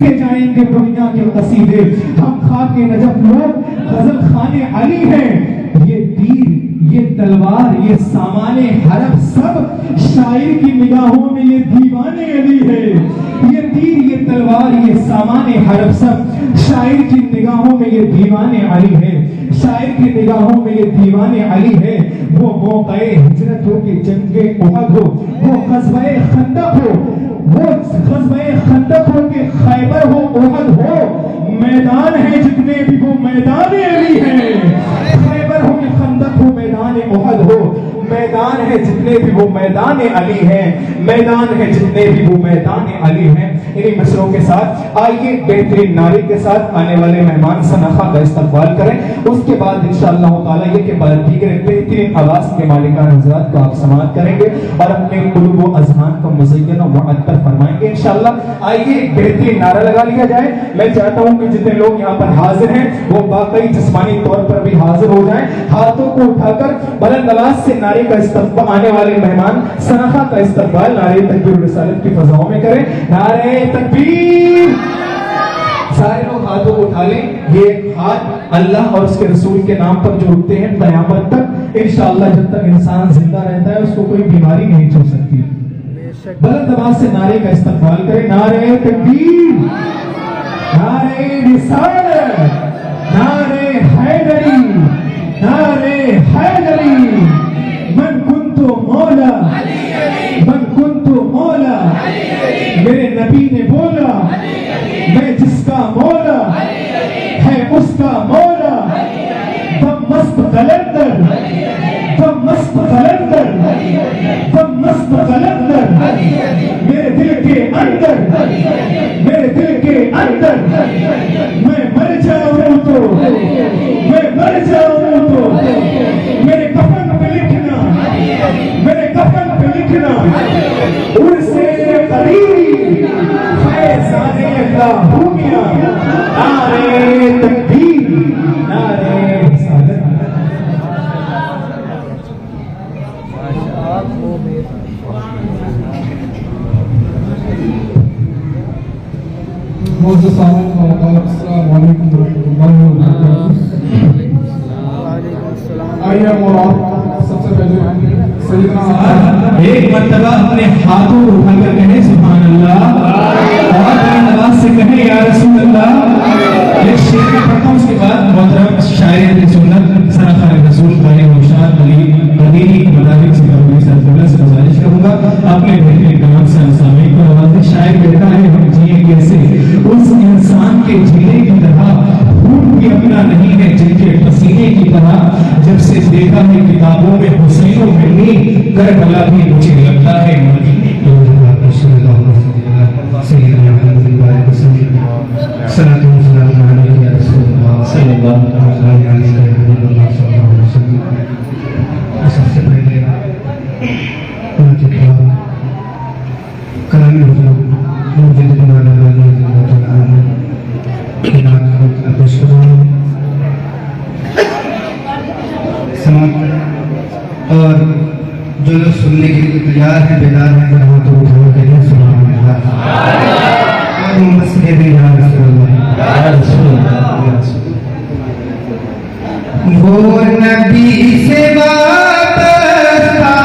के जाएंगे दुनिया के कसीदे, हम खाके नजफ लोग गजल खाने अली हैं। ये तीर, ये तलवार, ये सामाने हरफ सब शायर की निगाहों में ये दीवाने अली है। ये तीर, ये तलवार, ये सामाने हरफ सब शायर की निगाहों में ये दीवाने अली है। शायर की निगाहों में ये दीवाने अली है। वो मौक़े हिजरत हो कि जंगे उहद हो, वो ग़ज़वे खंदक हो, वो ग़ज़वे खंदक हो कि खैबर हो, उहद हो, मैदान है जितने भी वो मैदान अली है। खैबर हो कि खंदक हो, मैदान उहद हो, मैदान है जितने भी वो मैदान अली है। मैदान है जितने भी वो मैदान अली है। इन्हीं मिसरों के साथ आइए बेहतरीन नारे के साथ आने वाले मेहमान सनाखा का इस्तकबाल करें। उसके बाद इंशाअल्लाह ताला ये के बाद दीगर बेहतरीन आवाज के मालिकान हज़रात को आप समाअत करेंगे और अपने कुलूब व अज़हान को मुज़य्यन व मुअत्तर फरमाएंगे इंशाअल्लाह। आइए एक बेहतरीन नारा लगा लिया जाए। मैं चाहता हूं कि जितने लोग यहाँ पर हाजिर हैं वो वाकई जिस्मानी तौर पर भी हाजिर हो जाएं। हाथों को उठाकर बुलंद आवाज से नारे का इस्तकबाल, आने वाले मेहमान सनाखा का इस्तकबाल नारे तकबीर रिसालत की फजाओं में करें। नारे तकबीर। सारे लोग हाथों को उठा लें। ये हाथ अल्लाह और उसके रसूल के नाम पर जो उठते हैं क़यामत तक इंशाअल्लाह, जब तक इंसान जिंदा रहता है उसको कोई बीमारी नहीं छू सकती। बुलंद आवाज से नारे का इस्तकबाल करें। नारे तकबीर, नारे रिसालत, नारे हैदरी, नारे हैदरी। मन कुंतु मौला, मन कुंतु मौला। मेरे नबी ने बोला मैं जिसका मौला है उसका मौला। दम मस्त कलंदर, दम मस्त कलंदर, दम मस्त कलंदर। मेरे दिल के अंदर, मेरे दिल के अंदर मैं मर जाऊं तो, मैं मर जाऊं तो मेरे कफन पे लिखना, मेरे कफन पे लिखना उनसे करीब फैज़ाने अल्लाह भूमिया। नारे तकबीर, नारे रिसालत। सबसे पहले एक मर्तबा अपने हाथों को उठाकर कहें सुभान अल्लाह, और बुलंद आवाज से कहें या रसूल अल्लाह। एक शेर में पढ़ता हूं, उसके बाद मोहतरम शायर सुन्नत सनाखा रसूल कारी नौशाद अली कदीरी मुताबिक से गुजारिश करूंगा अपने बेटे कलाम से सामने को आवाज़। शायर कहता है हम जिए कैसे उस इंसान के जीने की तरह, खून भी अपना नहीं है जिनके पसीने की तरह। जब से देखा है किताबों में हुसैन और मिनी, करबला भी मुझे लगता है मदीने की। सबसे पहले कलामी और जो लोग सुनने के लिए तैयार है, बेदार है, जहाँ तो उठाओ के लिए सुभान अल्लाह। और मुमस्से भी या रसूल अल्लाह। वो नबी से वापस था,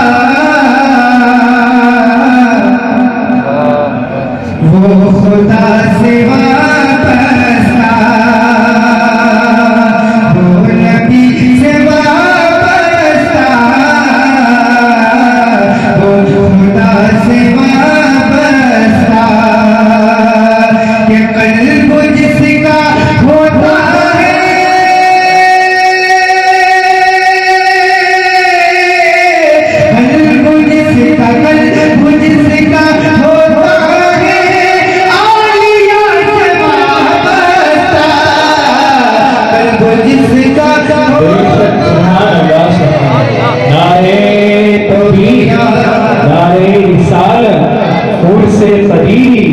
वो खुदा से वापस था, वो नबी से वापस था, वो खुदा से वापस था। कि कल्ब जिसका होता है, से कदीरी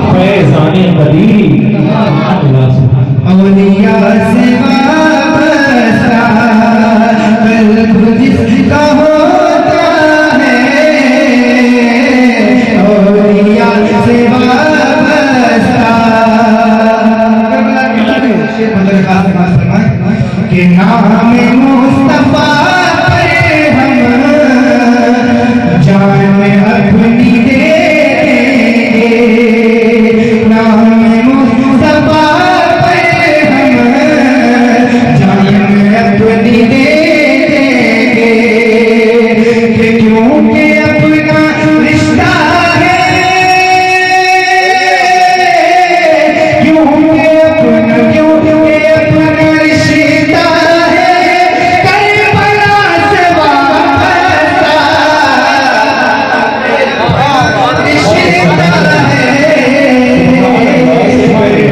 फैज़ाने कदीरी अवलिया से वापस कल्ब जिसका होता है, अवलिया से वापस के नाम मुस्तफा पर हम जान अपनी दे देंगे, नाम मुस्तफा पर हम जान अपनी दे देंगे, क्योंकि अपना रिश्ता है, क्योंकि अपना रिश्ता है करबला से वाबस्ता, रिश्ता है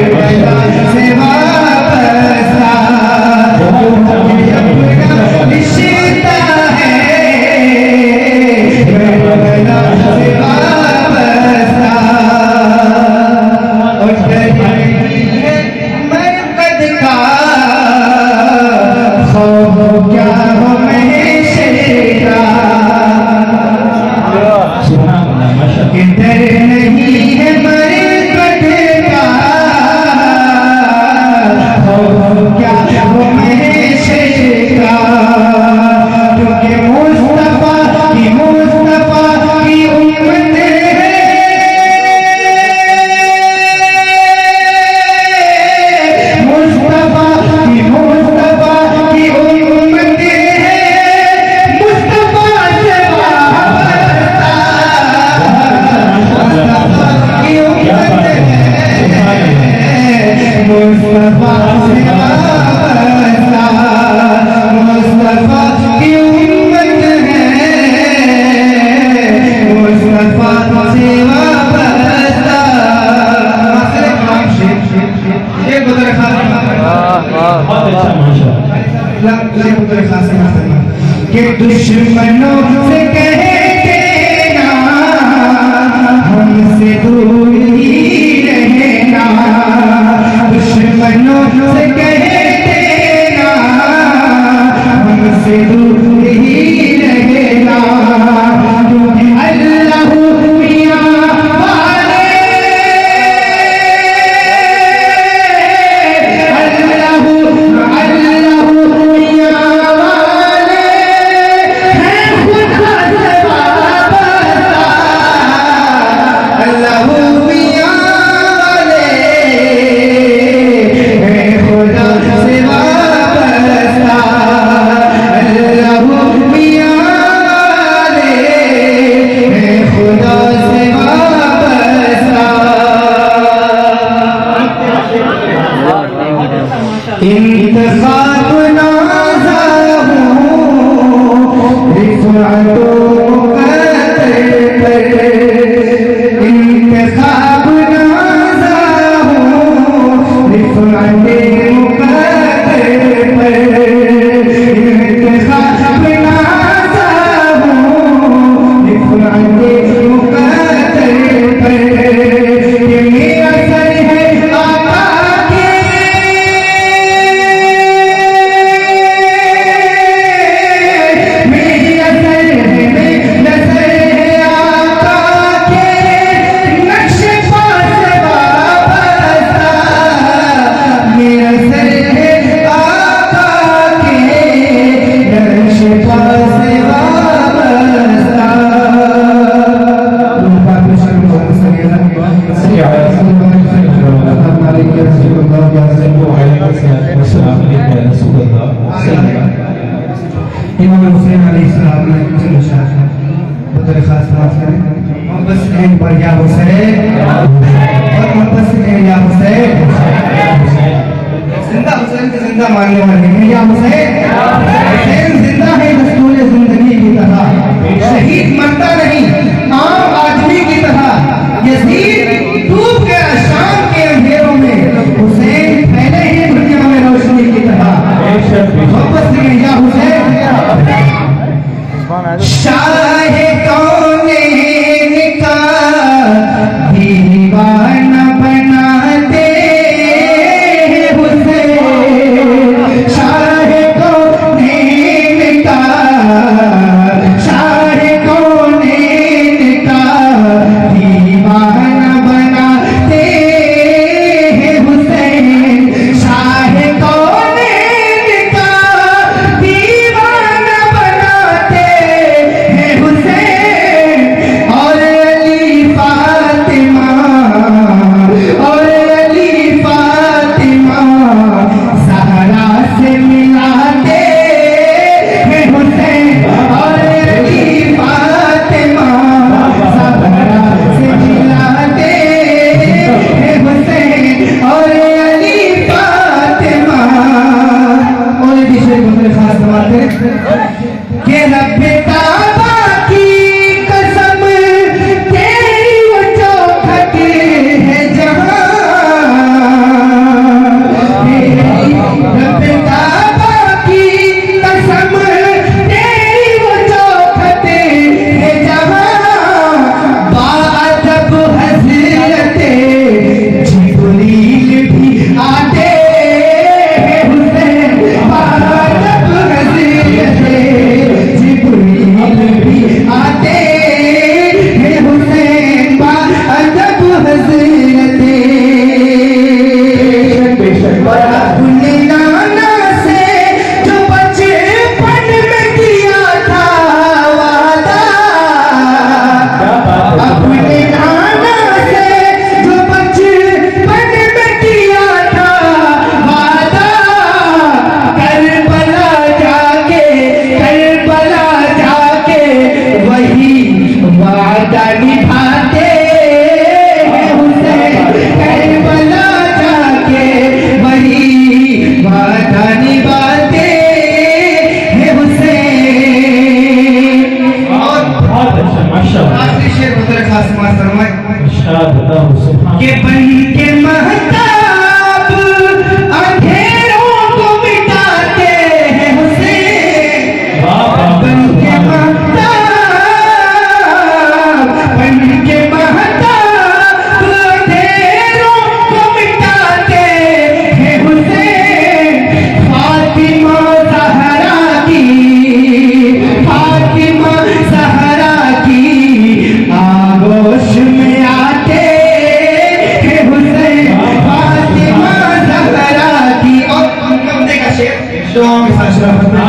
करबला से वाबस्ता, अपना रिश्ता है करबला से वाबस्ता, और मरकद का खौफ क्या हो महशर का, कि डर नहीं है मरकद का खौफ क्या हो महशर का, क्योंकि मुस्तफा की उम्मत है, मुस्तफा की उम्मत है, मुस्तफा से वाबस्ता, मुस्तफा की उम्मत है, मुस्तफा से वाबस्ता, मुस्तफा की उम्मत है, मुस्तफा से वाबस्ता। ये गुजर बहुत अच्छा माशाअल्लाह। कि दुश्मनों से कहते ना हमसे दूर ही रहना, दुश्मनों से कहते ना हमसे दूर ही रहना, क्योंकि अल्लाह मियां वाले, अल्लाह मियां वाले हैं खुदा से वाबस्ता, अल्लाह मियां वाले हैं खुदा से वाबस्ता, अल्लाह मियां वाले हैं खुदा से वाबस्ता। इंतखाब नाज़ा हूँ रिफ़अतो मुक़द्दर पर, इंतखाब नाज़ा हूँ रिफ़अते मुक़द्दर पर, इंतखाब नाज़ा हूँ रिफ़अते मुक़द्दर पर, ये मेरा सर है आका के, मेरी नज़र है आका के नक्शे पास वाबस्ता, मेरा सर है आका के नक्शे पास वाबस्ता। इमाम हुसैन अलैहिस्सलाम ने चलो शाह बतौर खास बात करें, मोहब्बत से एक बार या हुसैन, और मोहब्बत से या हुसैन, जिंदा हुसैन के जिंदा मानने वाले हैं या हुसैन, हुसैन जिंदा है दस्तूर जिंदगी की तरह, शहीद मरता नहीं आम आदमी की तरह, यजीद डूब गया शाम के अंधेरों में, हुसैन फैले हैं दुनिया में रोशनी की तरह, मोहब्बत से या हुसैन। शाह कौनैन का दीवाना बनाते हैं हुसैन, शाह और अपने नाना से जो बचपन में किया था वादा, अपने नाना से जो बचपन में किया था वादा, करबला जाके वही वादा निभाते हैं हुसैन, करबला जाके वही वादा निभाते हैं हुसैन। और बहुत अच्छा माशाअल्लाह। आखिरी शेर बतौर खास समाज फरमाए इरशाद बताओ सुभान के बन के महताब अंधेरों को मिटाते हैं हुसैन, बन के महताब अंधेरों को मिटाते हैं हुसैन। फातिमा ज़हरा की आगोश में आते हैं हुसैन, फातिमा ज़हरा की। और कविता का शेर दुआओं के साथ शराफत में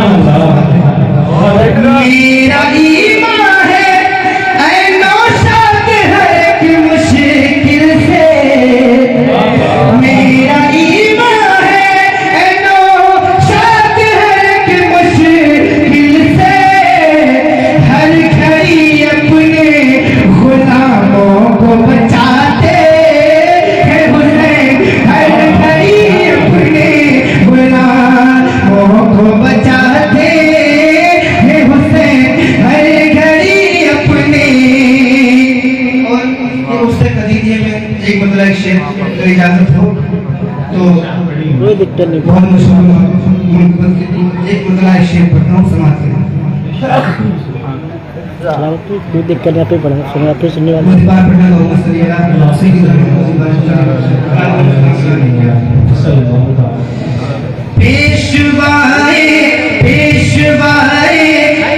मेरा ईमान है ऐ नौशाद हर एक मुश्किल से, मेरा ईमान है ऐ नौशाद हर एक मुश्किल से, हर घड़ी अपने गुलामों को बचाते हैं हुसैन, हर घड़ी अपने गुलामों को बचाते हैं हुसैन, हर घड़ी अपने। और ये उससे कदीजे में एक बदला एक शेर अगर इजाजत हो तो कोई दिक्कत नहीं। बहुत मशहूर एक बदला एक शेर पढ़ता हूँ समाज के कोई दिक्कत नहीं, पे पढ़ना सुनना तो सुनने वाले। मुझे बार पढ़ना तो मसली है सही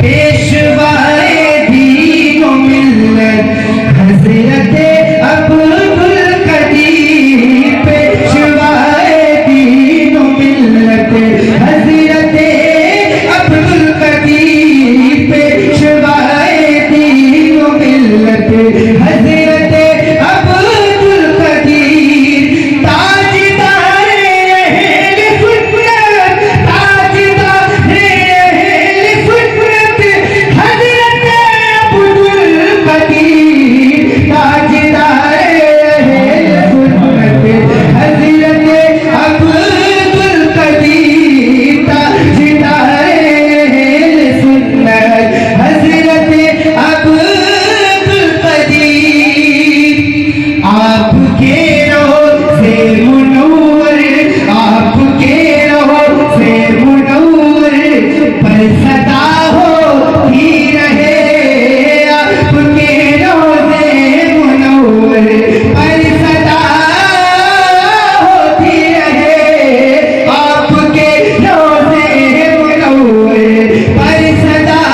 पेशवाए दीनो मिल्लत हज़रते अब्दुल कदीर, पेशवाए दीनो मिल्लत हज़रते अब्दुल कदीर, पेशवाए दीनो मिल्लत हज़रते अब्दुल कदीर, ताजदारे अहले सुन्नत, ताजदारे अहले सुन्नत हज़रते अब्दुल कदीर, ताजदारे अहले सुन्नत हज़रते अब्दुल कदीर, ताजदारे अहले सुन्नत हज़रते अब्दुल कदीर। आपके रोज़े मुनव्वर, आपके रोज़े मुनव्वर पर सदा होती रहे, आपके रोज़े मुनव्वर पर सदा होती रहे, आपके रोज़े मुनव्वर पर सदा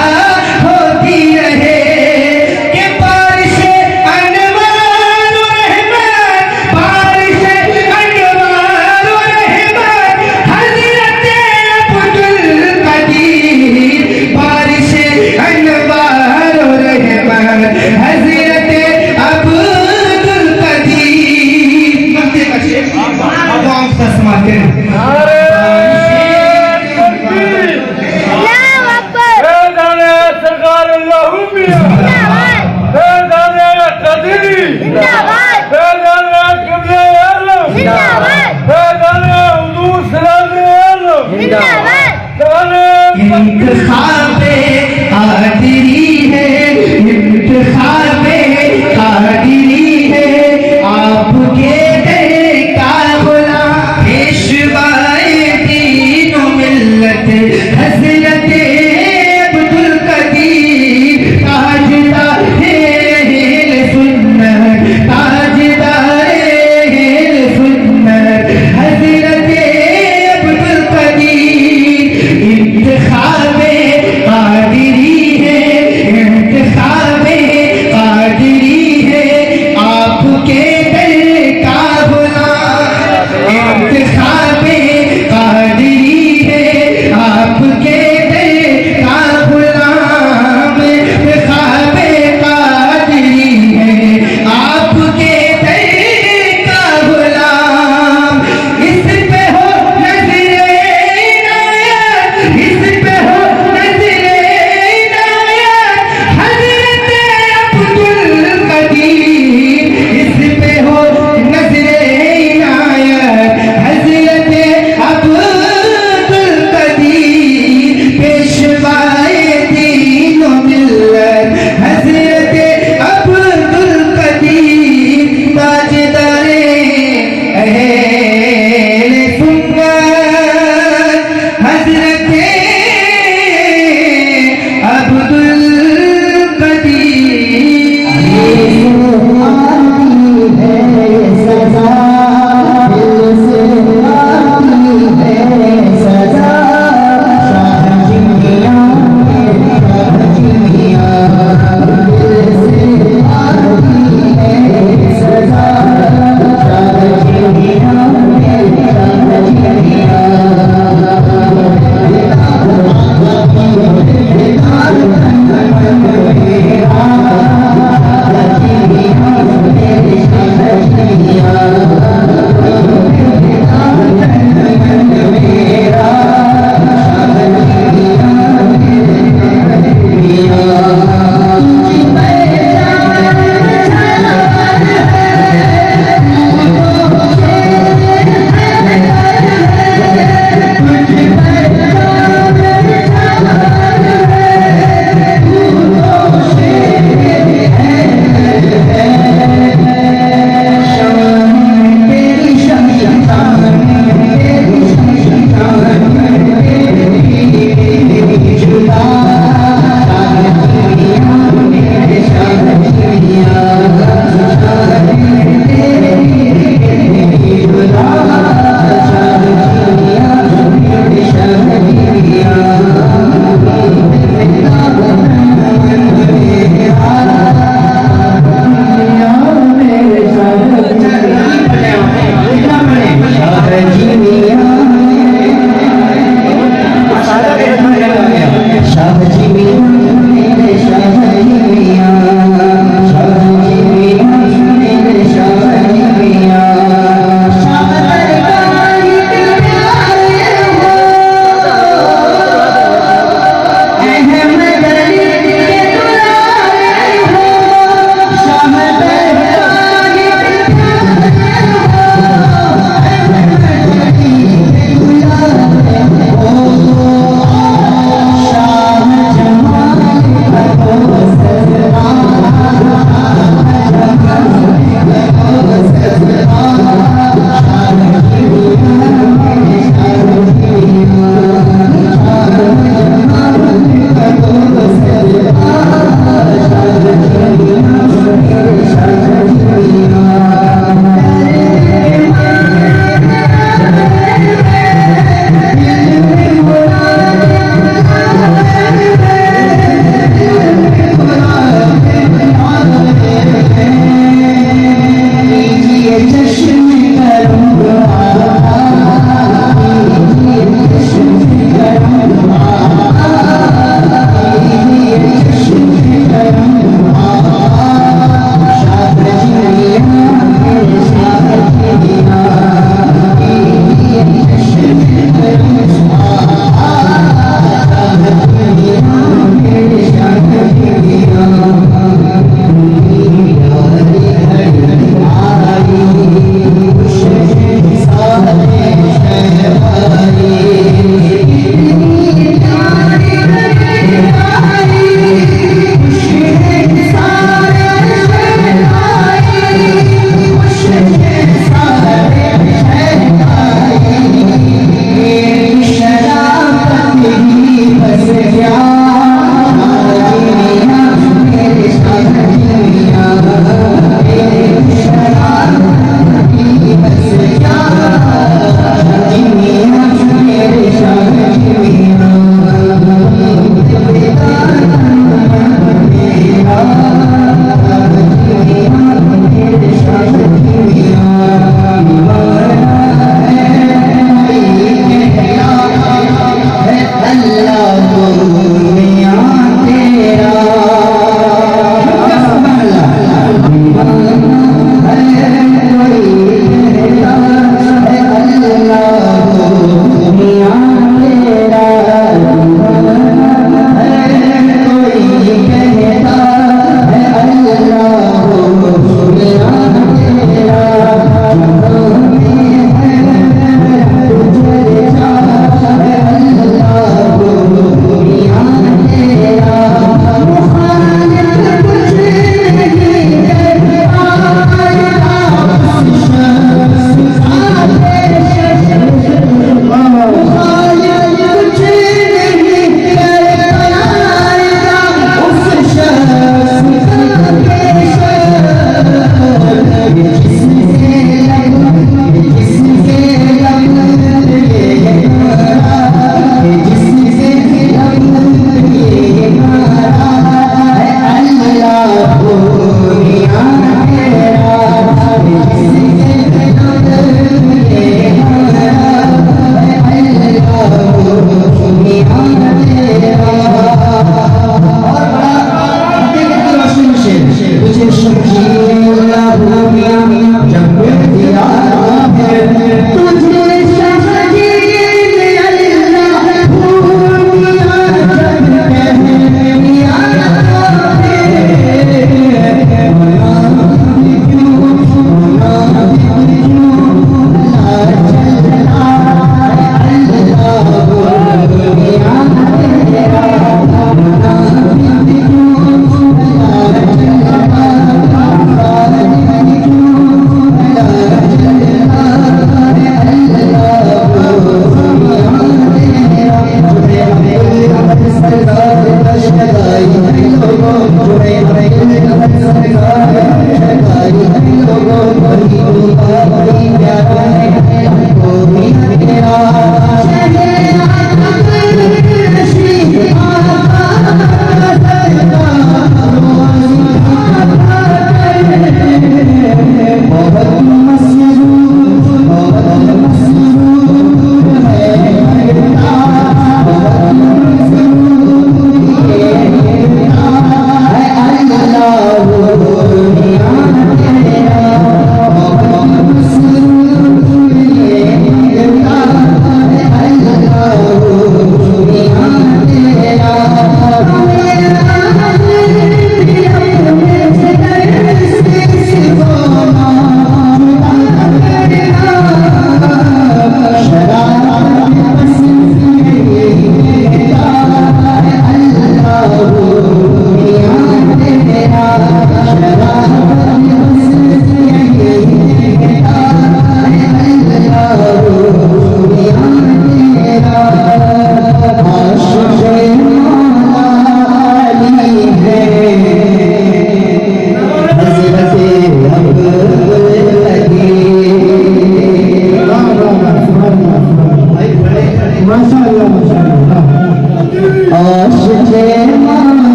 होती रहे, के बारिशे अनवार व रहमत, बारिशे अनवार व रहमत हज़रते अब्दुल कदीर, बारिशे अनवार व रहमत हज़रते अब्दुल कदीर। मस्ती का शेर दुआओं से समाप्त करें। सरकार अल्लाह इंतखाबे कादरी है, इंतखाबे कादरी है, आपके दर का गुलाम, पेशवाए दीनो मिल्लत हज़रते अब्दुल कदीर, ताजदारे अहले सुन्नत, ताजदारे अहले सुन्नत हज़रते अब्दुल कदीर, इंतखाबे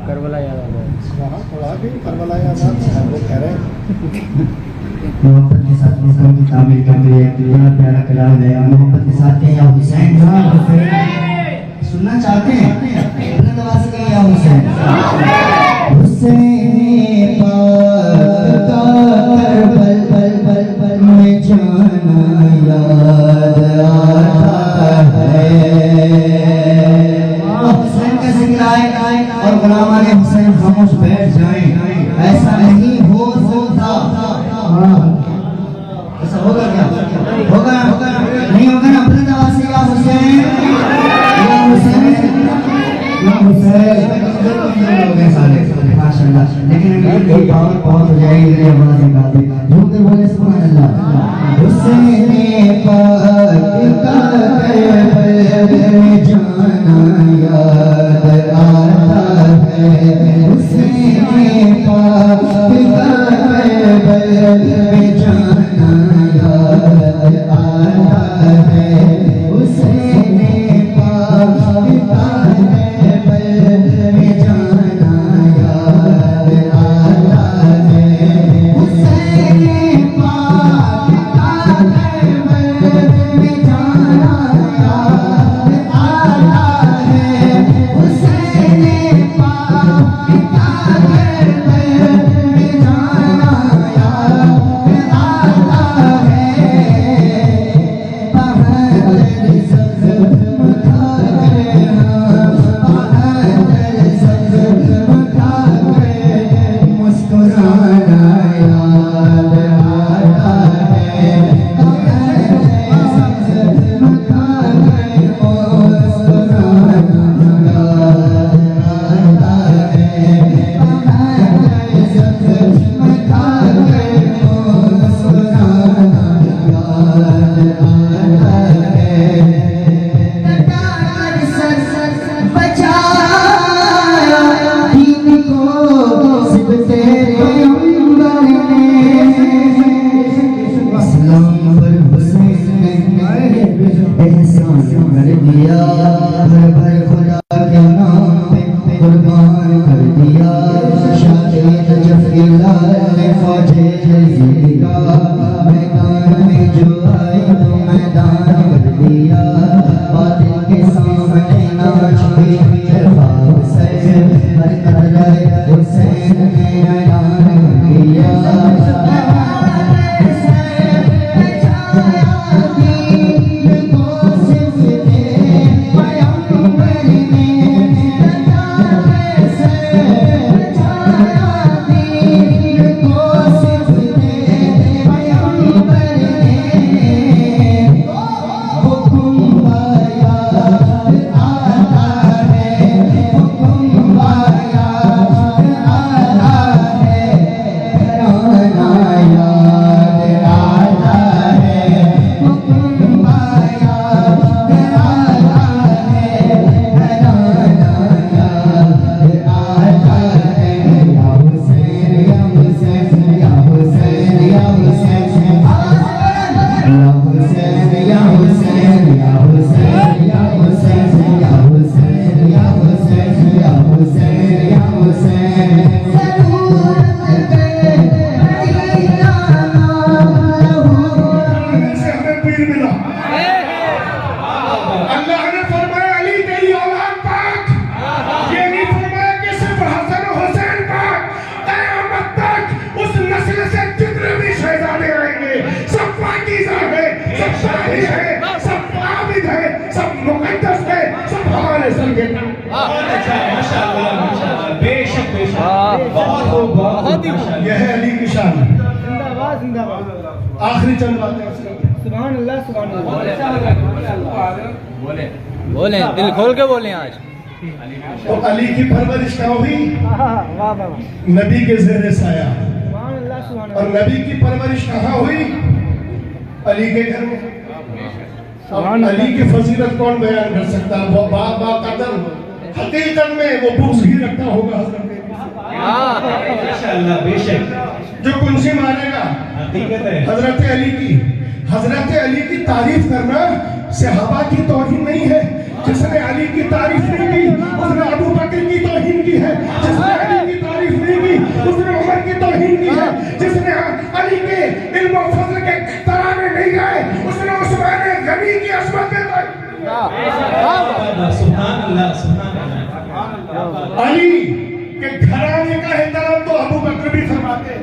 करबला याद आ मोहब्बत के साथ मौसम की तामीर करते हुए बड़ा प्यारा कलाम है। मोहब्बत के साथ क्या हुसैन सुनना चाहते हैं? अपने नवाज के या हुसैन हुसैन पाक का करबल बल बल बल में जाना याद आता है। हुसैन का जिक्र आए और गुलामान हुसैन खामोश बैठ जाएं, ऐसा नहीं हो सकता। ऐसा होगा क्या? होगा नहीं होगा ना? अपने नवाज से या हुसैन या हुसैन या हुसैन हो गए सारे माशाल्लाह। लेकिन अगर पावर बहुत हो जाएगी मेरी आवाज निकाल दे झूठ बोले सुभान अल्लाह। हुसैन पाक का करबल में जाना याद आता है। हुसैन पाक का करबल में जाना याद आता है। हुसैन पाक का करबल में जाना याद आता है। हुसैन पाक का करबल में जाना याद आता है। हुसैन पाक का करबल में जाना याद आता है। बहादुर सब्ज़ खाकर बहादुर सब्ज़ खाकर मुस्कुराना याद आता है। बहादुर सब्ज़ खाकर मुस्कुराना याद आता है। बहादुर सब्ज़ खाकर मुस्कुराना याद आता है। कटार सर बचाया दीन को सिर्फ तेरे अंबर ने। इस्लाम पर हुसैन ने एहसान कर दिया। भर भर खुदा के नाम पे कुर्बान कर दिया। शादी नजफ के लाल ने फौजे जल्दी का मैदान में जो आए तो मैदान कर दिया। बातिल के सामने नाच के हुसैन हर कदर हुसैन ने ऐलान कर दिया। बहुत ही यह है अली की शान। जिंदाबाद जिंदाबाद। आखिरी चंद बातें सुभान अल्लाह सुभान अल्लाह। बोले दिल खोल के बोले आज। तो अली की परवरिश कहाँ हुई? वाह वाह नबी के ज़ेरे साया। सुभान अल्लाह सुभान और अल्लाह। नबी की परवरिश कहाँ हुई? अली के घर में। अब अली की फजीलत कौन बयान कर सकता है? वो बा कदर हकीकत में वो बुग़्ज़ ही रखता होगा हज़रत माशाअल्लाह, बेशक जो कुंजी मारेगा हकीकत है। हजरत अली की तारीफ करना सहाबा की तौहीन नहीं है। जिसने अली की तारीफ नहीं की उसने अबू बकर की तौहीन की है। जिसने अली की तारीफ नहीं की उसने उमर की तौहीन की है। जिसने अली के इल्म और फज़ल के तराने नहीं गाए उसने उस्मान गनी की अज़मत में सुभान अल्लाह, सुभान अल्लाह। अली के घराने का एहतराम तो अबू बकर भी फरमाते हैं।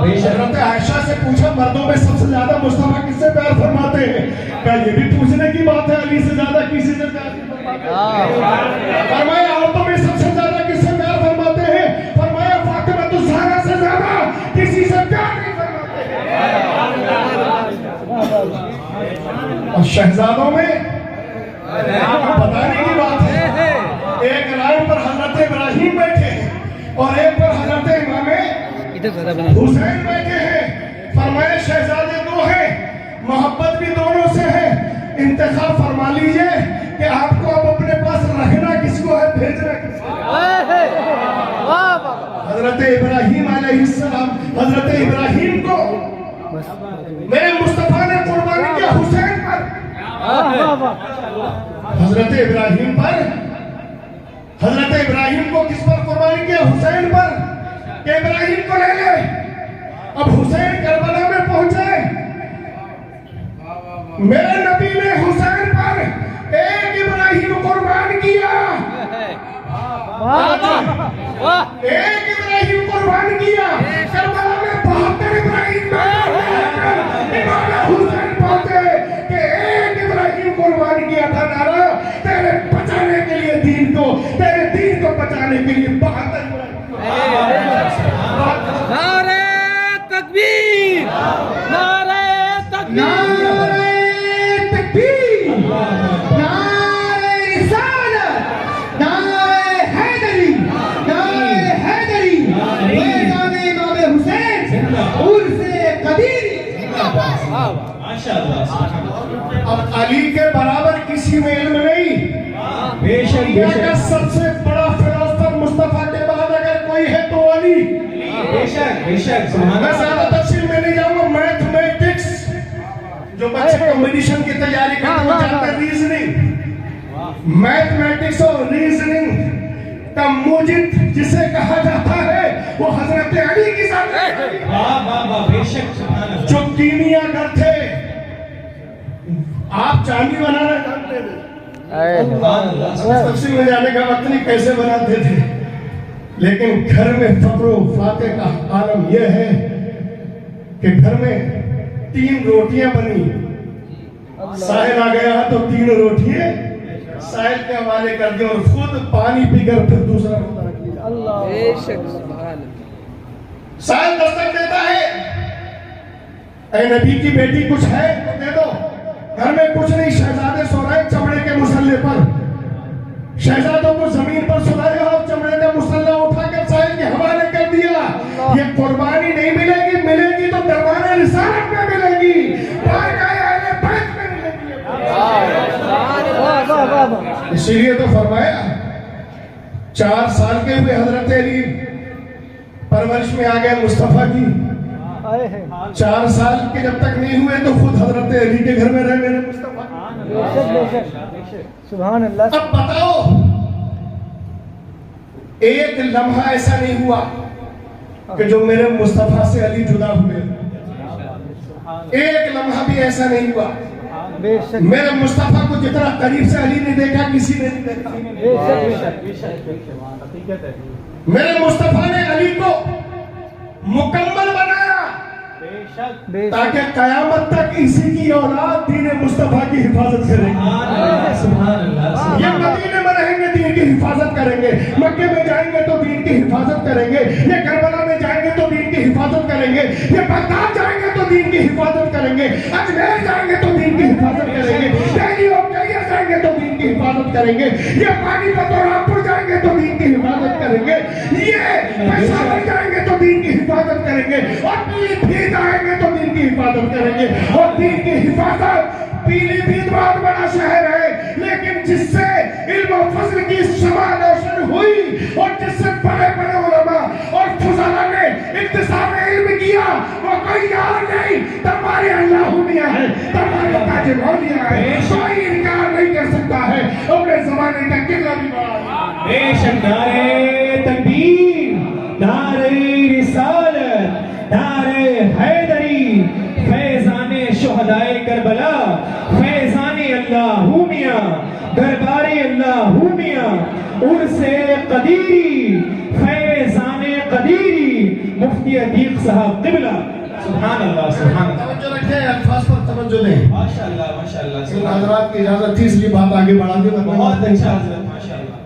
हज़रत आयशा से पूछा मर्दों में सबसे ज्यादा मुस्तफा किससे प्यार फरमाते हैं? क्या ये भी पूछने की बात है? अली से ज्यादा किसी से प्यार फरमाया। औरतों में सबसे ज्यादा किससे प्यार फरमाते हैं? फरमाया फातिमा तो ज़हरा से ज्यादा किसी से प्यार नहीं फरमाते हैं। और शहजादों में बताने की बात है, एक लाइन पर हजरत इब्राहिम बैठे और एक पर हजरत इमाम हुसैन बैठे हैं। फरमाया शहजादे दो हैं, मोहब्बत भी दोनों से है, इंतखाब फरमा लीजिए कि आपको अब अपने पास रखना किसको है, भेजना किसको है। हजरत इब्राहिम अलैहिस्सलाम, हजरत इब्राहिम को मेरे मुस्तफा ने कुर्बानी किया हुसैन पर। हजरत इब्राहिम पर, हजरत इब्राहिम को किस पर कुर्बानी किया? हुसैन पर। कि इब्राहिम को ले ले। अब हुसैन करबला में पहुंचे, मेरे नबी ने हुसैन पर एक इब्राहिम कुर्बान किया। एक इब्राहिम कुर्बान किया। करबला में 72 इब्राहिम इमाम हुसैन पहुंचे कि एक इब्राहिम कुर्बान किया था। नारा तेरे बचाने के लिए दीन को, तेरे दीन को बचाने के लिए 72 नारे तकबीर, नारे तकबीर, नारे तकबीर, नारे रिसालत, नारे हैदरी, नारे हैदरी, नारे इमाम हुसैन, उर्से कदीरी। माशाअल्लाह। अब अली के बराबर किसी में इल्म नहीं। बेशक दुनिया का बेशक सबसे बड़ा फिलोसफर मुस्तफा के बाद अगर कोई है तो अली। बेशक बेशक। सुभान मैं अल्लाह। ज्यादा तफसील में नहीं जाऊंगा। मैथमेटिक्स जो बच्चे कंपटीशन की तैयारी करते हैं जानते हैं, रीजनिंग, मैथमेटिक्स और रीजनिंग का मुजिद जिसे कहा जाता है वो हजरत अली की जात है। वाह वाह वाह, बेशक। सुभान अल्लाह। जो कीमियागर थे, आप चांदी बनाना जानते थे, सुभान अल्लाह। तफसील में जाने का वक्त नहीं कैसे बनाते थे, लेकिन घर में फक्रो फाते का आलम यह है कि घर में 3 रोटियां बनी। साहिल आ गया तो 3 रोटियां साहिल के हवाले कर दी और खुद पानी पीकर फिर दूसरा रोटा रख लिया। साहिल दस्तक देता है, ऐ नबी की बेटी कुछ है तो दे दो। घर में कुछ नहीं, शहजादे सो रहे चमड़े के मुसल्ले पर। शहजादों को जमीन पर सुलाया और चमड़े का मुसल्ला उठाकर साहिल के हवाले कर दिया। ये कुर्बानी नहीं मिलेगी, मिलेगी तो दरबार रिसालत में मिलेगी, बैत में मिलेगी। इसीलिए तो फरमाया 4 साल के हुए हजरत अली परवरिश में आ गए मुस्तफा की। 4 साल के जब तक नहीं हुए तो खुद हजरत अली के घर में रहे मेरे मुस्तफा। सुभान अल्लाह। अब बताओ, एक लम्हा ऐसा नहीं हुआ कि जो मेरे मुस्तफा से अली जुदा हुए। एक लम्हा भी ऐसा नहीं हुआ। बेशक मेरे मुस्तफा को जितना करीब से अली ने देखा किसी ने नहीं देखा। मेरे मुस्तफा ने अली को मुकम्मल बनाया ताकि कयामत तक इसी की औलाद दीन मुस्तफा की हिफाजत करेगी। सुभान अल्लाह। ये मदीने में रहेंगे दीन की हिफाजत करेंगे, मक्के में जाएंगे तो दीन की हिफाजत करेंगे, ये करबला में जाएंगे तो दीन की हिफाजत करेंगे, ये बगदाद जाएंगे तो दीन की हिफाजत करेंगे, अजमेर जाएंगे तो दीन की हिफाजत करेंगे, दिल्ली और कैलिया जाएंगे तो दीन की हिफाजत करेंगे, ये पानीपत और रामपुर जाएंगे तो दीन की हिफाजत करेंगे, ये पेशावर जाएंगे तो दीन की हिफाजत करेंगे, और पीलीभीत आएंगे तो दीन की हिफाजत करेंगे। और दीन की हिफाजत, पीलीभीत बहुत बड़ा शहर है, लेकिन जिससे इल्म और फज़ल की शमा रोशन हुई और जिससे बड़े बड़े उलमा और फुज़ला ने इंतज़ाम इल्म किया, वो कोई और नहीं, तुम्हारे अल्लाह मियां है, तुम्हारे ताज मौलिया है, कोई इनकार नहीं कर सकता है अपने ज़माने का किला भी बड़ा। बेशक नारे तकबीर, नारे रिसालत, नारे हैदरी, फैज़ाने शुहदाए करबला, फैज़ाने अल्लाहू मियां, दरबारे अल्लाहू मियां, उर्से कदीरी, फैज़ाने कदीरी, मुफ्ती अतीक साहब क़िबला। सुभान अल्लाह, सुभान अल्लाह। तवज्जो रखें, अल्फाज पर तवज्जो दें। माशाल्लाह माशाल्लाह। इन हज़रात की इजाजत थी, इसलिए बात आगे बढ़ा दी। बहुत अच्छा हज़रत, माशाल्लाह।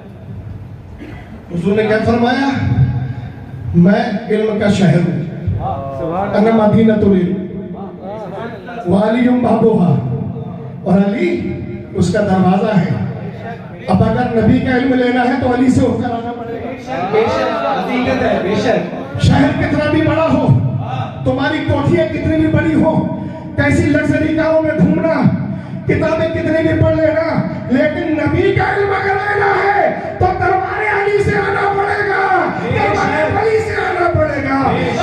हुजूर ने क्या फरमाया? मैं इल्म का शहर हूँ, अना मदीनतुल इल्म व अलीयुम बाबुहा, और अली उसका दरवाजा है। अब अगर नबी का इल्म लेना है तो अली से होकर आना पड़ेगा। बेशक हकीकत है, बेशक। शहर कितना भी बड़ा हो, तुम्हारी कोठियां कितनी भी बड़ी हो, कैसी लग्जरी कारों में घूमना, किताबें कितनी भी पढ़ लेना, लेकिन नबी का इल्म अगर लेना है तो दरबारे अली से आना पड़ेगा, दरबारे अली से आना पड़ेगा,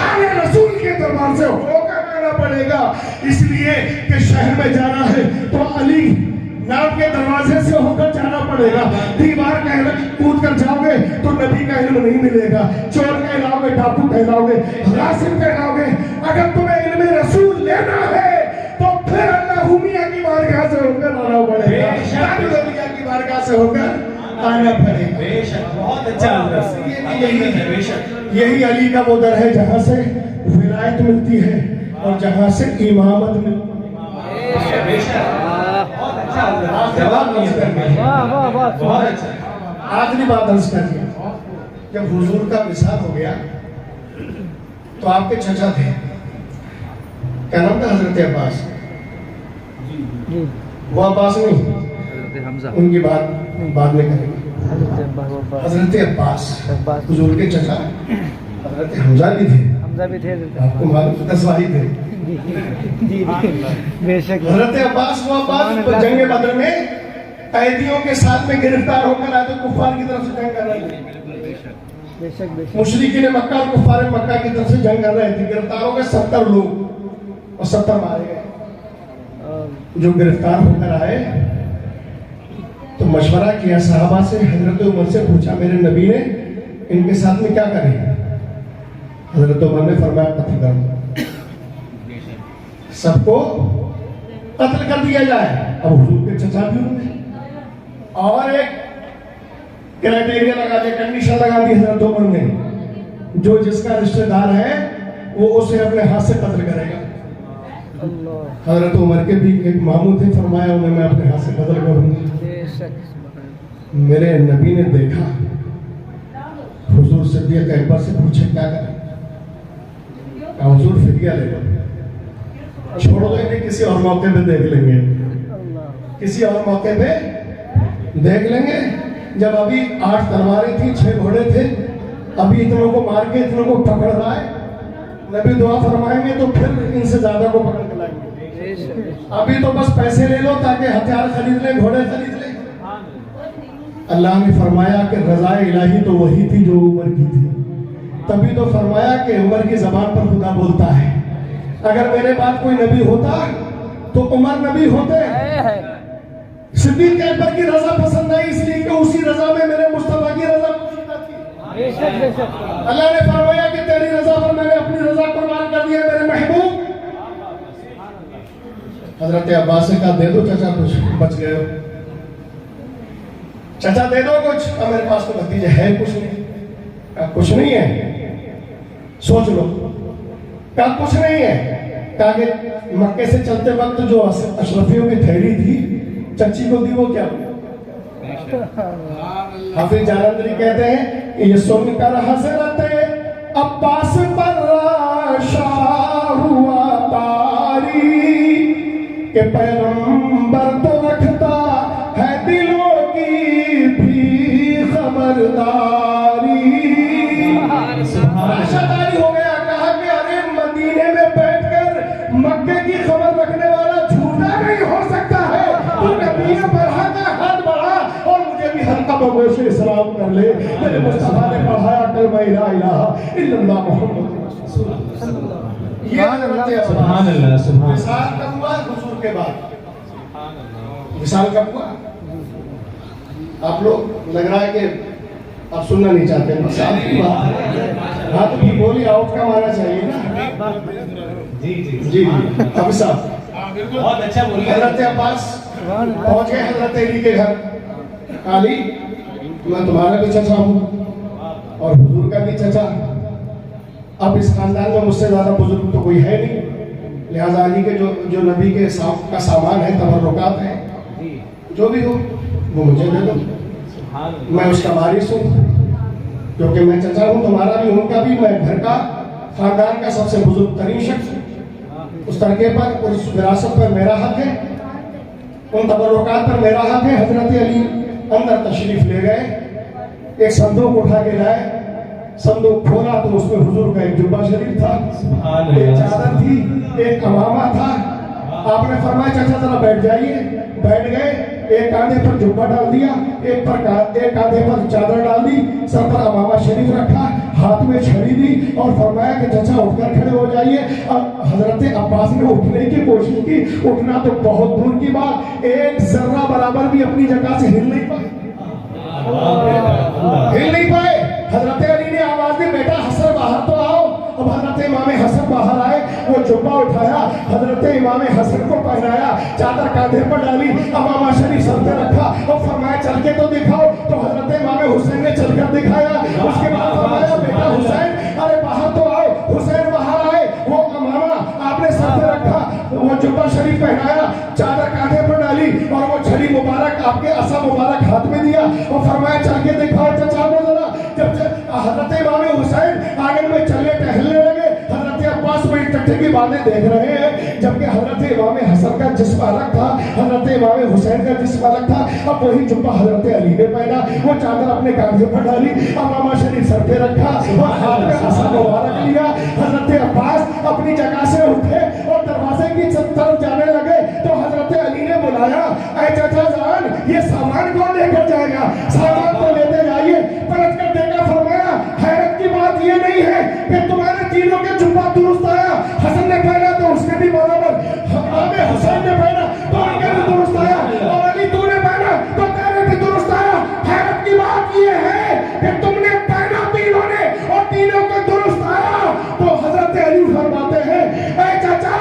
आले रसूल के दरबार से होकर आना पड़ेगा। इसलिए कि शहर में जाना है तो अली नाम के दरवाजे से होकर जाना पड़ेगा। दीवार का कूद कर जाओगे तो नबी का इल्म नहीं मिलेगा, चोर कहलाओगे, डाकू कहलाओगे, रासिम कहलाओगे। अगर तुम्हें इल्म रसूल लेना है तो फिर अल्लाह मियां की बारगाह से होकर आना पड़ेगा, मियां की बारगाह से होकर आना पड़ेगा। बेशक बहुत अच्छा हज़रत, बेशक। यही अली का वो दर है जहाँ से विलायत मिलती है और जहाँ से इमामत मिलती है। बेशक बहुत अच्छा हज़रत। आप जवाब नहीं कर बहुत अच्छा। आखिरी बात अर्ज कर दिया, जब हुजूर का विसाल हो गया तो आपके चचा थे, क्या नाम था? हजरत अब्बास। वो अब्बास नहीं, उनकी बात बाद में करेंगे। हजरत अब्बास हुजूर के चचा, हजरत हमजा भी थे, आपको मालूम 10 भाई थे। बेशक। हजरत अब्बास वो अब्बास जंग बदर में कैदियों के साथ में गिरफ्तार होकर आए तो कुफार की तरफ से जंग कर रहे थे। बेशक बेशक। मुशरिकीन मक्का और कुफार मक्का की तरफ से जंग कर रहे थे। गिरफ्तार हो गए 70 लोग और 70 मारे गए। जो गिरफ्तार होकर आए तो मशवरा किया सहाबा से, हजरत उमर से पूछा मेरे नबी ने इनके साथ में क्या करें? हजरत उमर ने फरमाया कत्ल कर दो, सबको कत्ल कर दिया जाए। अब हुजूर के चचा भी होंगे और एक क्राइटेरिया लगा दिया, कंडीशन लगा दी हजरत उमर ने, जो जिसका रिश्तेदार है वो उसे अपने हाथ से कत्ल करेगा। हजरत उमर के भी एक मामू थे, फरमाया उन्हें मैं अपने हाथ से कत्ल करूंगा। मेरे नबी ने देखा, हुजूर सिद्दीक़ अकबर से पूछे क्या करें? हुजूर फिदिया ले लो, छोड़ो तो इन्हें किसी और मौके पे देख लेंगे, किसी और मौके पे देख लेंगे। जब अभी 8 तलवारें थी, 6 घोड़े थे, अभी इतनों को मार के इतनों को पकड़ रहा है, नबी दुआ फरमाएंगे तो फिर इनसे ज्यादा को पकड़ के लाएंगे। अभी तो बस पैसे ले लो ताकि हथियार खरीद ले, घोड़े खरीद ले। अल्लाह ने फरमाया कि रज़ाए इलाही तो वही थी जो उमर की थी, तभी तो फरमाया कि उमर की जबान पर खुदा बोलता है। अगर मेरे बाद कोई नबी होता तो उमर नबी होते। सिद्दीक़ अकबर की रजा पसंद आई इसलिए कि उसी रजा में मेरे मुस्तफा की रजा पोशीदा थी। अल्लाह ने फरमाया कि तेरी रजा पर मैंने अपनी रजा कुर्बान कर दिया मेरे महबूब। हजरत अब्बास ने कहा दे दो चाचा, कुछ बच गए हो, चाचा दे दो कुछ। अब मेरे पास तो भतीजे है कुछ नहीं। कुछ नहीं है, सोच लो। कहा कुछ नहीं है। कहा कि मक्के से चलते वक्त जो अशरफियों की थैली थी चच्ची को दी, वो क्या हाफिज जालंधरी कहते हैं ये सुनकर हजरत अब्बास पर राशा हुआ तारी के पैगंबर तो रखता है दिलों की भी खबरदारी। राशादारी हो गया, कहा कि अरे मदीने में बैठकर मक्के की खबर रखने वाला झूठा नहीं हो सकता है। तो नबी बढ़ा का हाथ बढ़ा और मुझे भी हल्का बगोशे सलाम कर ले। मेरे मुस्तफा ने पढ़ाया कलमा ला इलाहा इल्लल्लाह मुहम्मद रसूलुल्लाह। ये सुभान अल्लाह सुभान। विसाल कब हुआ? हुजूर के बाद। विसाल कब हुआ? आप लोग लग रहा है कि आप सुनना नहीं चाहते। विसाल की बात हाँ तो बोली आउटकम आना चाहिए ना। जी जी जी अभी साहब बहुत अच्छा बोल रहे। हजरत अब्बास पहुंच गए हजरत अली के घर। अली मैं तुम्हारा भी चचा हूँ और हुजूर का भी चचा। अब इस खानदान में मुझसे ज्यादा बुजुर्ग तो कोई है नहीं, लिहाजा अली के जो नबी के का सामान है, तबर्रुकात है, जो भी हो वो मुझे दे दो। मैं उसका वारिस हूँ क्योंकि मैं चचा हूँ तुम्हारा भी उनका भी। मैं घर का खानदान का सबसे बुजुर्ग तरीन शख्स हूँ। उस तरके पर उस विरासत पर मेरा हक है, उन तबर्रुकात पर मेरा हक है। हजरत अली अंदर तशरीफ ले गए, एक संदूक उठा के लाए। संदूक खोला तो उसमें हुजूर का एक जुब्बा शरीफ था, एक चादर थी, एक अमामा था। आपने फरमाया चाचा जरा बैठ जाइए। बैठ गए, एक कांधे पर जुब्बा डाल दिया, एक कांधे पर चादर डाल दी, सर पर अमामा शरीफ रखा, हाथ में छड़ी दी और फरमाया कि चाचा उठकर खड़े हो जाइए। अब हजरत अब्बास ने उठने की कोशिश की, उठना तो बहुत दूर की बात, एक जर्रा बराबर भी अपनी जगह से हिल नहीं पाए। हजरत अली ने आवाज दी, बेटा हसन बाहर तो आओ। अब हजरत इमाम हसन बाहर आए, वो जुब्बा उठाया, हजरत इमाम हसन को पहनाया, चादर कांधे पर डाली, अमामा शरीफ सर पे रखा और फरमाया चल के तो दिखाओ। तो हजरत इमाम हुसैन ने चलकर दिखाया। उसके बाद फरमाया बेटा हुसैन अरे बाहर तो आओ। हुसैन बाहर आए, वो अमामा आपने सर पे रखा, वो जुब्बा शरीफ पहनाया, चादर कांधे पर डाली और वो छड़ी मुबारक आपके असा मुबारक हाथ में दिया और फरमाया चल के दिखाओ चचा को जरा। जब हजरत इमाम हुसैन आंगन में चलने टहलने लगे, हजरत अब्बास में इकट्ठे की बातें देख रहे हैं, जबकि हजरत इमाम हसन का जिस्म अलग था, हजरत इमाम हुसैन का जिस्म अलग था। अब वही जुब्बा हजरत अली ने पहना, वो चादर अपने कांधे पर डाली, अमामा शरीफ सर पे रखा और हाथ में असा मुबारक लिया। हजरत अब्बास अपनी जगह से उठे और दरवाजे की तरफ जाने लगे तो हजरत अली ने बुलाया, ऐ चाचा जान ये सामान कौन लेकर जाएगा? सामान तो लेते जाइए। पलट कर देखा, फरमाया हैरत की बात ये नहीं है कि तुम्हारे तीनों के जुब्बा दुरुस्त आया। हसन ने पहना तो उसके भी बराबर, हुसैन ने पहना तो उनके भी दुरुस्त आया और अली तूने पहना तो तेरे भी दुरुस्त आया। हैरत की बात ये है कि तुमने पहना तीनों ने और तीनों को दुरुस्त आया। तो हजरत अली फरमाते हैं, ऐ चाचा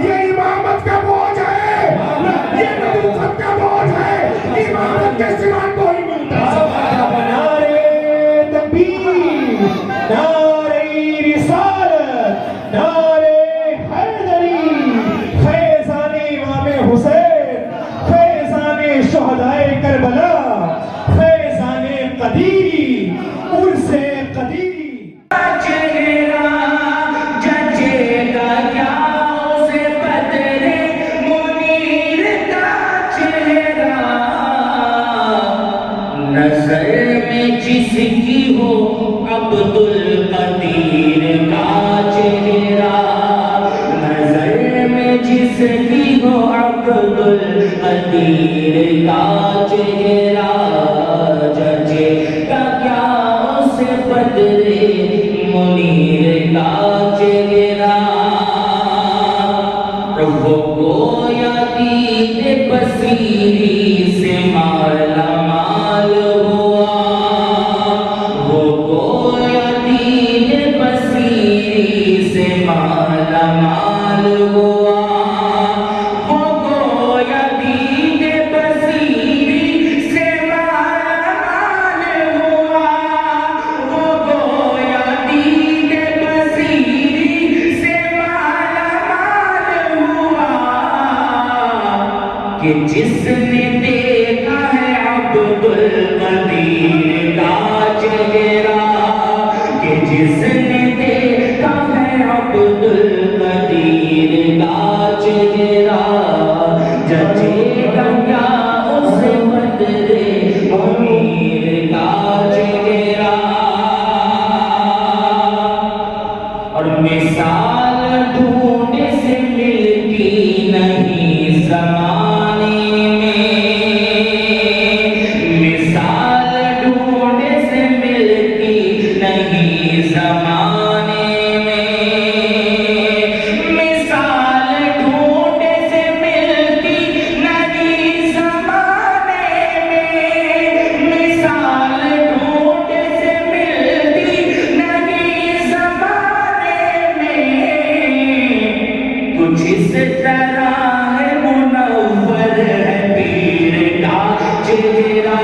ये इमामत का बोझ है, ये नबूवत का बोझ है, इमामत के सिवा कोई मिलता नारे तकबीर, नारे रिसालत, नारे हैदरी, फैज़ाने इमाम हुसैन, फैज़ाने शुहदाए करबला, फैज़ाने कदीरी, उर्से कदीरी। जिसकी हो अब्दुल कदीर का चेहरा, नजर में जिसकी हो अब्दुल कदीर का चेहरा, जजे का क्या उसे बदले मुनीर का चेहरा। वो गोया दीद बसीरी से माला माल हुआ, से माला माल हुआ। वो गोया दीन बसीर जमाने मिसाल ढूंढे से मिलती नहीं जमाने में, मिसाल ढूंढे से मिलती नहीं जमाने में। कुछ इस तरह है मुनव्वर है पीर का चेहरा,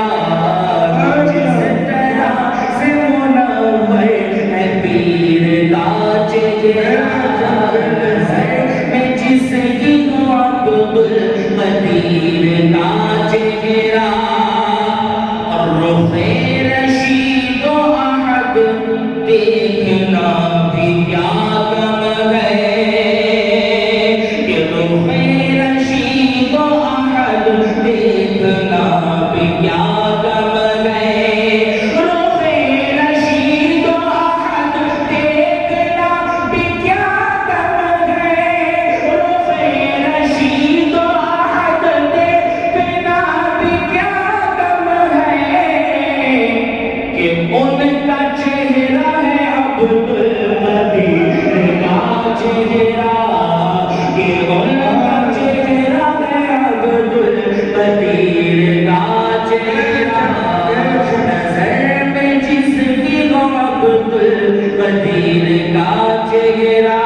कुछ इस तरह से मुनव्वर है पीर का चेहरा। मैं जिसकी अब्दुल कदीर का चेहरा, और रुखे रशीद अहद देखना भी क्या गम है, कि रुखे रशीद अहद देखना भी क्या गम है, रुखे रशीद अहद देखना भी क्या गम है, रुखे रशीद अहद देखना भी क्या गम है, कि उनका चेहरा है अब्दुल कदीर का चेहरा, कि उनका चेहरा है अब्दुल कदीर का चेहरा। नजर में जिसकी हो अब्दुल कदीर का चेहरा।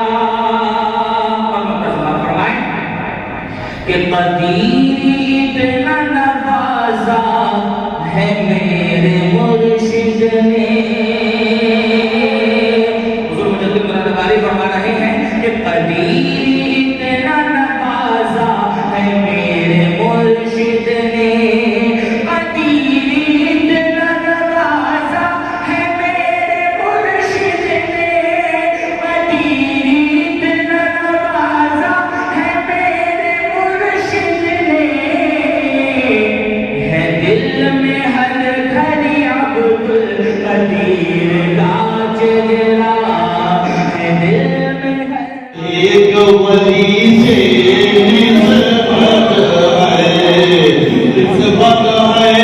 कि कदीर इतना नवाजा है मेरे मुर्शिद ने, हुजूर मुजद्दिद मुरादाबादी फरमा रहे हैं कि कदीर इतना नवाजा है मेरे मुर्शिद ने, कदीर इतना नवाजा है मेरे मुर्शिद ने, कदीर इतना नवाजा है मेरे मुर्शिद ने। है दिल में हर घड़ी अब्दुल कदीर का चेहरा, है दिल में हर एक वली से निस्बत है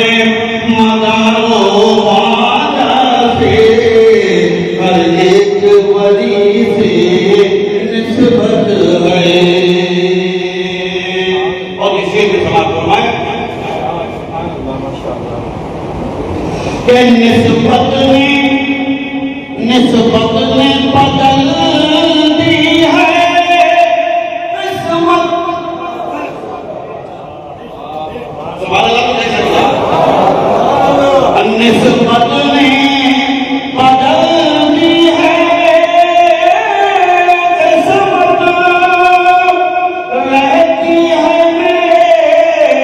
मदारो वादा से, हर एक वली से निस्बत है। और इसे भी समाप्त फरमाए कि निस्बत ने बदल दी है किस्मत। सुभान अल्लाह। निस्बत ने बदल दी है किस्मत, रहती है मेरे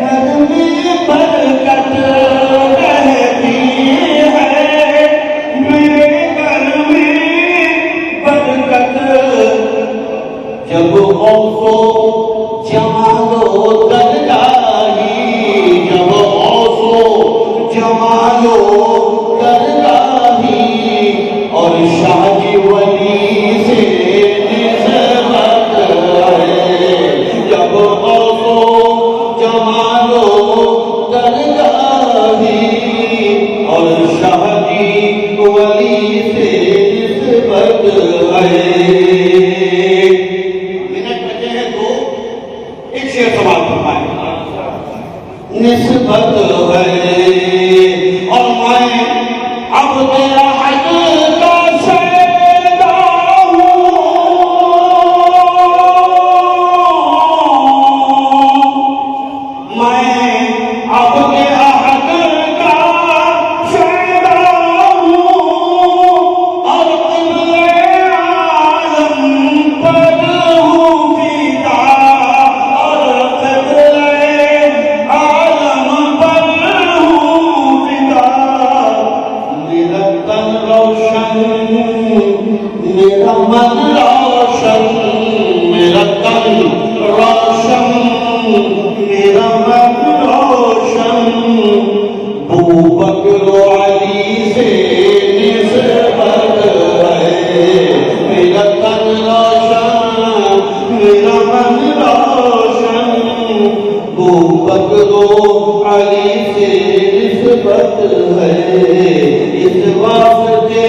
घर में बरकत, रहती है मेरे घर में बरकत। जब औसो जमालो दरगाही, जब औसो जमालो दरगाही, और शाही वली से निस्बत है। जब औसो जमालो दरगाही, और शाही वली से निस्बत है। मिनट बचे हैं दो, एक शेर समाप्त फरमाए। निस्बत है और मैं अब तेरा हक का शैदा हूँ, मैं अब तेरा हक का शैदा हूँ, और क़िबले आलम पर हूँ फिदा, और क़िबले आलम पर हूँ फिदा। मेरा तन रोशन, मेरा मन रोशन, मेरा तन रोशन, मेरा मन रोशन। बू बकर अली से निस्बत है। मेरा तन रोशन, मेरा मन रोशन। बू बकर अली से निस्बत है। इस वास्ते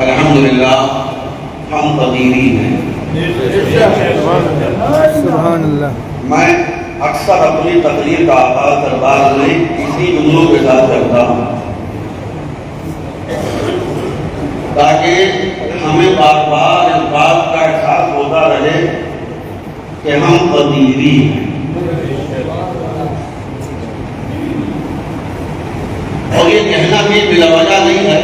अल्हम्दुलिल्लाह हम कदीरी हैं। सुभान अल्लाह। मैं अक्सर अपनी तकरीर का आगाज दरबार में इसी जुमलों के साथ करता हूँ ताकि हमें बार बार इस बात का एहसास होता रहे कि हम कदीरी हैं। और ये कहना भी बिलावजा नहीं है,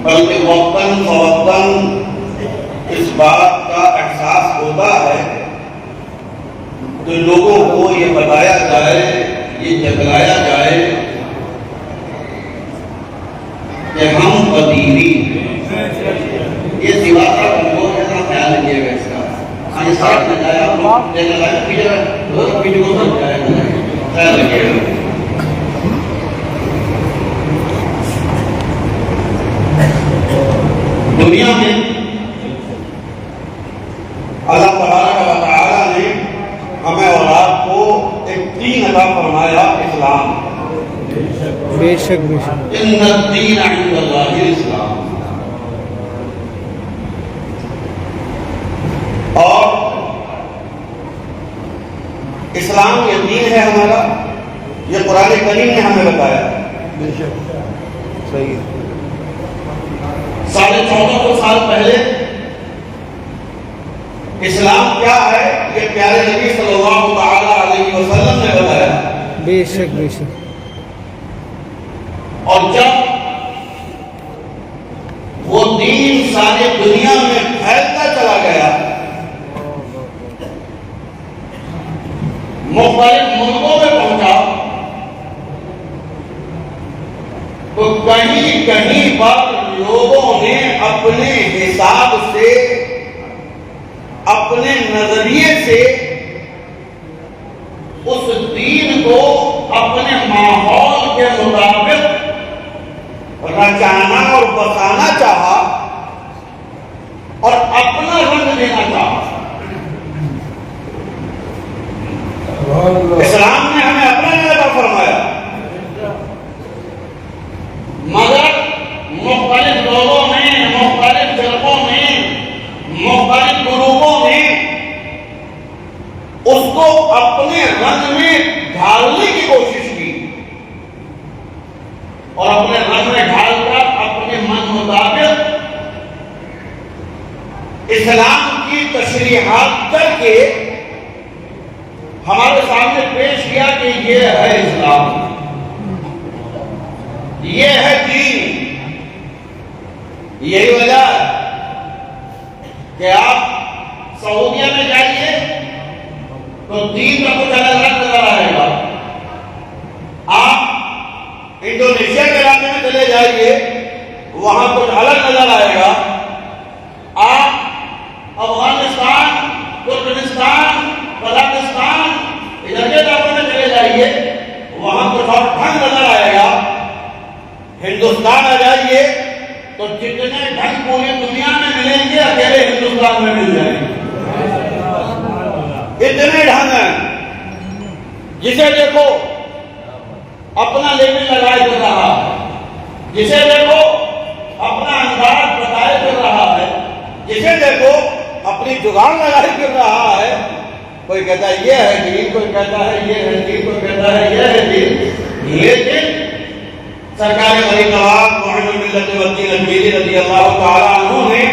बल्कि वक्तन फवक्तन इस बात का एहसास होता है तो लोगों को ये बताया जाए, ये जतलाया जाए कि हम कदीरी हैं। ये सिवा का उनको ऐसा ख्याल रखिएगा इसका। आगे साथ में जाए आप लोग लेने लाए पीछे को समझाया ख्याल रखिएगा। दुनिया में अल्लाह तबारक व तआला ने हमें और आपको एक दीन अता फरमाया, इस्लाम। बेशक बेशक। इन्ना दीन इंदल्लाहिल इस्लाम। और इस्लाम ये दीन है हमारा, ये कुरान करीम ने हमें बताया। सही है। 1450 साल पहले इस्लाम क्या है ये प्यारे नबी सल्लल्लाहु तआला अलैहि वसल्लम ने बताया। बेशक बेशक। और जब वो दीन सारी दुनिया में फैलता चला गया, मुख्तलिफ मुल्कों में पहुंचा, तो कहीं कहीं पर लोगों ने अपने हिसाब से, अपने नजरिए से उस दीन को अपने माहौल के मुताबिक रचाना और बसाना चाहा और अपना रंग देना चाहा। रंग में ढालने की कोशिश की और अपने रंग में ढालकर अपने मन मुताबिक इस्लाम की तशरीहात करके हमारे सामने पेश किया कि ये है इस्लाम, ये है दीन। यही वजह कि आप सऊदिया में जाइए तो दीन का कुछ अलग रंग नजर आएगा। आप इंडोनेशिया के इलाके में चले जाइए, वहां कुछ अलग नजर आएगा। आप अफगानिस्तान, तुर्कमेनिस्तान, कजाकिस्तान इधर के इलाकों में चले जाइए, वहां कुछ और ढंग नजर आएगा। हिंदुस्तान आ जाइए तो जितने ढंग पूरी दुनिया में मिलेंगे अकेले हिंदुस्तान में मिल जाएंगे। इतने ढंग हैं, जिसे देखो अपना लेने लगाए कर रहा है, जिसे देखो अपना अंदाज बताए कर रहा है, जिसे देखो अपनी जुगाड़ लगाए कर रहा है। कोई कहता है ये है दीन, कोई कहता है ये है दीन, कोई कहता है ये है दीन। लेकिन सरकार वली नवाब मोहम्मद मिल्लत वद्दीन अजमेरी रज़ी अल्लाह तआला अन्हु ने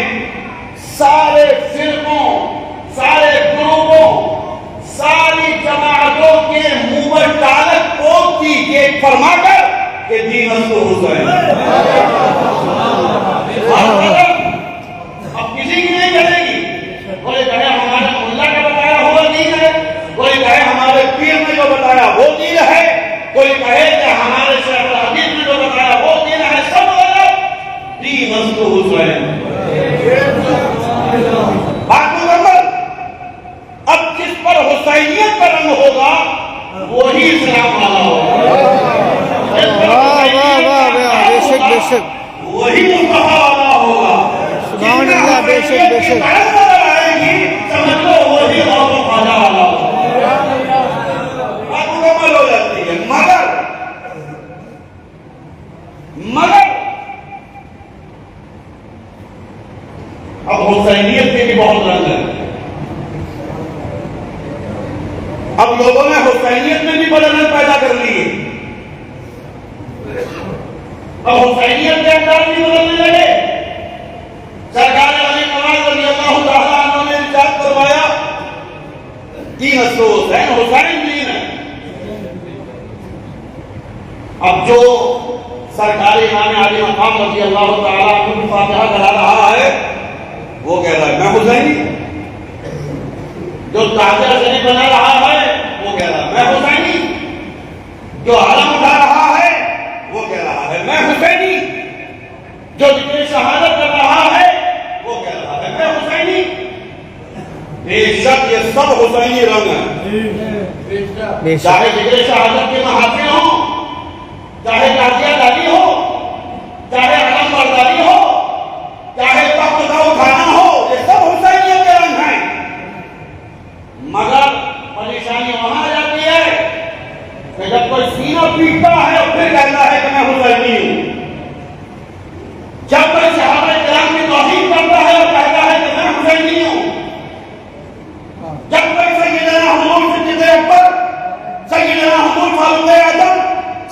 सारे फिरकों, सारे ग्रुपों, सारी जमातों के मुंह पर टालक पोत दी के फरमाकर कि दीन हुसैन। अब किसी की नहीं चलेगी। कोई कहे हमारे मुल्ला का बताया हुआ दीन है, कोई कहे हमारे पीर ने जो बताया वो दीन है, कोई कहे कि हमारे शेख हदीस ने जो बताया वो दीन है। सब अलग दीन हुसैन। बात मुकम्मल। अब जिस पर हुसैनियत का रंग होगा वही इस्लाम वाला होगा। बेशक बेशक वही मुस्तफा वाला होगा। सुभान अल्लाह, बेशक बेशक आएगी समझ लो वही और फायदा वाला होगा। बात मुकम्मल हो जाती है। मगर अब हुसैनियत के भी बहुत रंग है। अब लोगों ने हुसैनियत में भी बड़े रंग पैदा कर लिए। अब हुसैनियत के अंदाज भी बदलने लगे। सरकार अली नवाज रज़ी अल्लाह तआला अन्हु ने इरशाद फरमाया दीन हुसैन, हुसैन दीन है। अब जो सरकारी इमाम आली मकाम रज़ी अल्लाह तआला अन्हु की फातिहा करा रहा है वो कह रहा है मैं हुसैनी। जो ताजिया शरीफ बना रहा है वो कह रहा है मैं हुसैनी। जो आलम उठा रहा है वो कह रहा है मैं हुसैनी। जो जिक्र शहादत कर रहा है वो कह रहा है मैं हुसैनी। बेशक ये सब हुसैनी रंग है। चाहे जिक्र शहादत के महाफिल हो, चाहे ताजिया दादी हो, चाहे आलम बरदारी हो, चाहे तख्त का उठाना हो, ये सब हुसैनियत के रंग हैं। मगर परेशानी वहां आ जाती है कि जब कोई सीना पीटता है और फिर कहता है कि मैं हुसैनी हूं। जब कोई सहाबा किराम की तौहीन करता है और कहता है कि मैं हुसैनी हूं। जब कोई सैयदना हुजूर सिद्दीक़ अकबर, सैयदना हुजूर फारूक आज़म,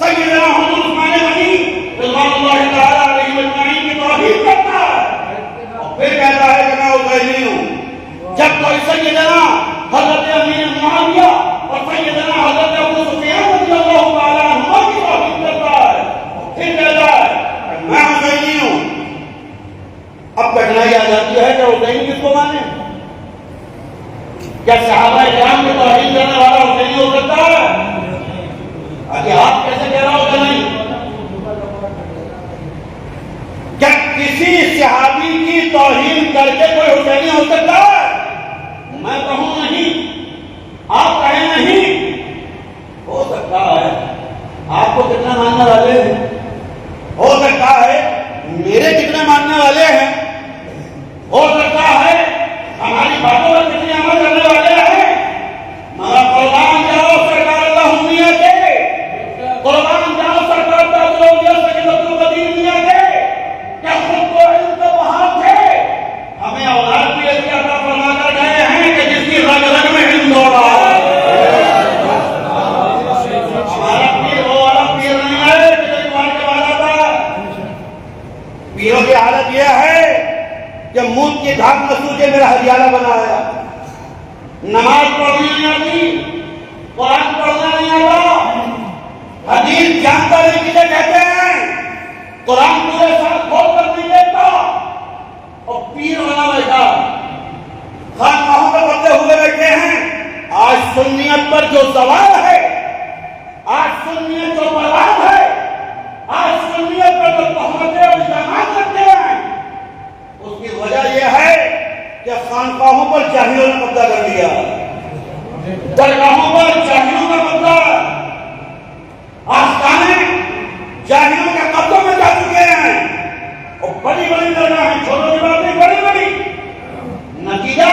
सैयदना हुजूर उस्मान गनी रज़ियल्लाहु तआला अलैहि अजमईन की तौहीन करता है और फिर कहता है कि मैं हुसैनी हूं। जब कोई सैयदना हज़रत अमीर मुआविया और सैयदना हज़रत अबू सुफियान रज़ियल्लाहु तआला अन्हु की तौहीन करता है फिर कहता है मैं हुसैनी हूं। अब कठिनाई आ जाती है कि हुसैनी किसको माने? क्या सहाबा किराम की तौहीन करने वाला हुसैनी हो सकता है? अरे आप कैसे कह रहा हो कि नहीं? क्या किसी सहाबी की तौहीन करके कोई हुसैनी हो सकता है? मैं कहूं नहीं, आप कहें नहीं। हो सकता है आपको कितना मानने वाले हैं, हो सकता है मेरे कितने मानने वाले हैं, हो सकता है हमारी बातों पर कितने अमल करने वाले हैं। मगर कुर्बान जाओ सरकार अल्लाह मियां के, कुर्बान जाओ सरकार के। क्या खुद को इल्म बहार थे? हमें औलाद भी ऐसी अता फरमा कर गए हैं कि जिसकी रग रग में हिंद हो रहा है। पीरों की हालत यह है कि मुंह की धाक न सूझे मेरा हरियाला बनाया, नमाज पढ़नी नहीं आती, कुरान पढ़ना नहीं आता, हदीस जानता नहीं किसे कहते हैं, कुरान पूरे साल खोल कर नहीं देखता और पीर बना बैठा, खानकाहों पर बंधे हुए बैठे हैं। आज सुन्नियत पर जो सवाल है, आज सुन्नियत जो बर्बाद है, आज सुन्नियत पर जो तहमतें और इल्जामात करते हैं, उसकी वजह यह है कि खानकाहों पर जाहिलों ने कब्जा कर लिया, दरगाहों पर जाहिलों का कब्जा, आस्थाने जाहिलों के कब्जों में जा चुके हैं और बड़ी बड़ी दरगाहें, छोटी की बात नहीं, बड़ी बड़ी। नतीजा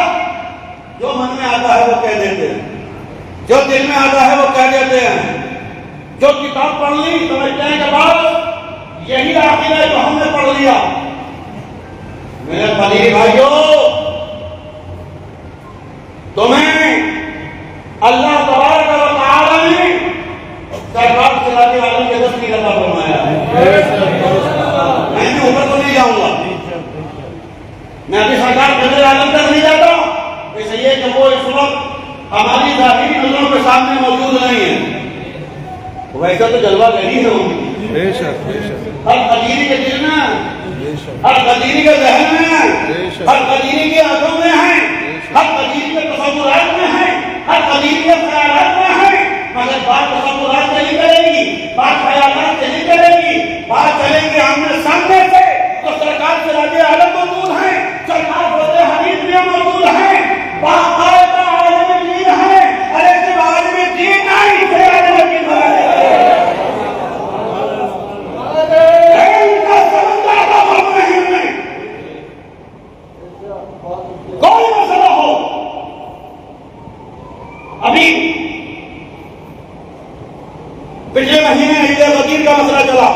जो मन में आता है वो कह देते हैं, जो दिल में आता है वो कह देते हैं, जो किताब पढ़ ली समझते हैं के बाद यही आखिर है जो हमने पढ़ लिया। मेरे फकीर भाइयों, तुम्हें अल्लाह तबारक व तआला ने सरकार चलाने वालों के दस की रखा फरमाया है। मैं भी ऊपर तो नहीं जाऊंगा, मैं अभी सरकार नजर आलम तक नहीं जाता, इसलिए कि वो इस वक्त हमारी जाहिरी नजरों के सामने मौजूद नहीं है। वैसा तो जलवा नहीं है उनकी, हर कदीरी के दिल में, हर कदीरी के जहन में, हर कदीरी की आंखों में है, हर कदीरी के तसव्वुरात में है, हर कदीरी के ख्यालात में है। मगर बात तसव्वुरात से नहीं करेगी, बात ख्यालात से नहीं करेगी, बात चलेंगे आमने सामने से तो सरकार से राजे आलम मौजूद है, सरकार होते हमीद में मौजूद है, बाकायदा आलिम दीन है। अरे सिर्फ आलिम दीन नहीं, फिर आलिम दीन है। इनका समझदार का हम नहीं है। कोई मसला हो, अभी पिछले महीने ईद वजीर का मसला चला,